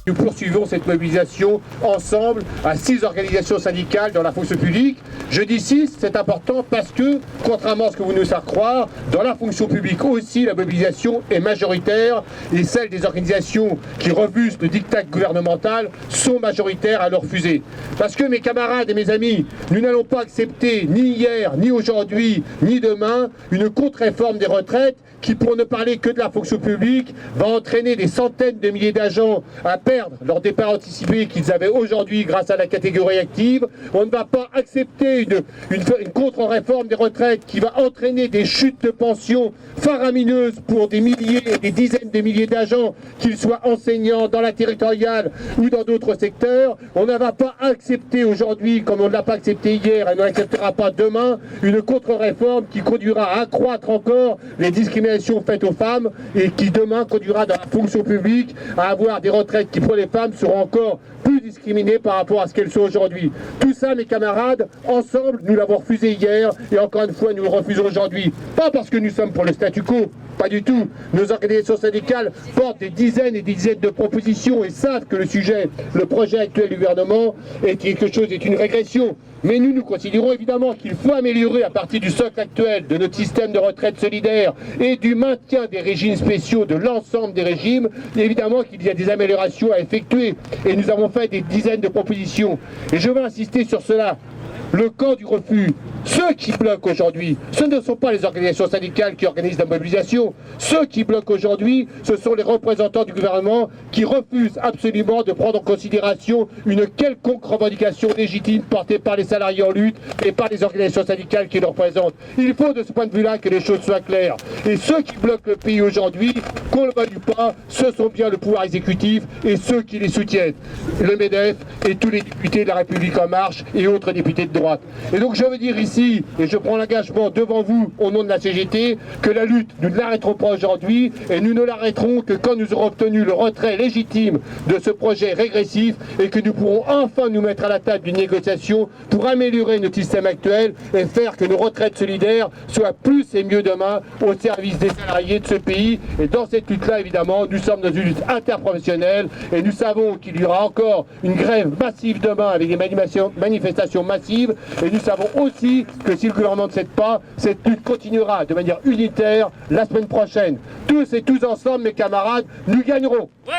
Nous poursuivons cette mobilisation ensemble à 6 organisations syndicales dans la fonction publique. Je dis 6, c'est important parce que, contrairement à ce que vous nous faites croire, dans la fonction publique aussi, la mobilisation est majoritaire et celles des organisations qui refusent le diktat gouvernemental sont majoritaires à le refuser. Parce que, mes camarades et mes amis, nous n'allons pas accepter ni hier, ni aujourd'hui, ni demain, une contre-réforme des retraites qui, pour ne parler que de la fonction publique, va entraîner des centaines de milliers d'agents à perdre leur départ anticipé qu'ils avaient aujourd'hui grâce à la catégorie active. On ne va pas accepter une contre-réforme des retraites qui va entraîner des chutes de pension faramineuses pour des milliers et des dizaines de milliers d'agents, qu'ils soient enseignants dans la territoriale ou dans d'autres secteurs. On ne va pas accepter aujourd'hui, comme on ne l'a pas accepté hier et on n'acceptera pas demain, une contre-réforme qui conduira à accroître encore les discriminations faites aux femmes et qui demain conduira dans la fonction publique à avoir des retraites qui pour les femmes seront encore plus discriminées par rapport à ce qu'elles sont aujourd'hui. Tout ça, mes camarades, ensemble, nous l'avons refusé hier et encore une fois nous le refusons aujourd'hui. Pas parce que nous sommes pour le statu quo, pas du tout. Nos organisations syndicales portent des dizaines et des dizaines de propositions et savent que le projet actuel du gouvernement est quelque chose, est une régression. Mais nous considérons évidemment qu'il faut améliorer à partir du socle actuel de notre système de retraite solidaire et du maintien des régimes spéciaux de l'ensemble des régimes, évidemment qu'il y a des améliorations à effectuer. Et nous avons fait des dizaines de propositions. Et je veux insister sur cela. Le camp du refus, ceux qui bloquent aujourd'hui, ce ne sont pas les organisations syndicales qui organisent la mobilisation. Ceux qui bloquent aujourd'hui, ce sont les représentants du gouvernement qui refusent absolument de prendre en considération une quelconque revendication légitime portée par les salariés en lutte et par les organisations syndicales qui les représentent. Il faut de ce point de vue-là que les choses soient claires. Et ceux qui bloquent le pays aujourd'hui, qu'on le veuille ou pas, ce sont bien le pouvoir exécutif et ceux qui les soutiennent. Le MEDEF et tous les députés de la République En Marche et autres députés de droite. Et donc je veux dire ici, et je prends l'engagement devant vous au nom de la CGT, que la lutte, nous ne l'arrêterons pas aujourd'hui et nous ne l'arrêterons que quand nous aurons obtenu le retrait légitime de ce projet régressif et que nous pourrons enfin nous mettre à la table d'une négociation pour améliorer notre système actuel et faire que nos retraites solidaires soient plus et mieux demain au service des salariés de ce pays. Et dans cette lutte-là, évidemment, nous sommes dans une lutte interprofessionnelle et nous savons qu'il y aura encore une grève massive demain avec des manifestations massives. Et nous savons aussi que si le gouvernement ne cède pas, cette lutte continuera de manière unitaire la semaine prochaine. Tous et tous ensemble, mes camarades, nous gagnerons. Oui.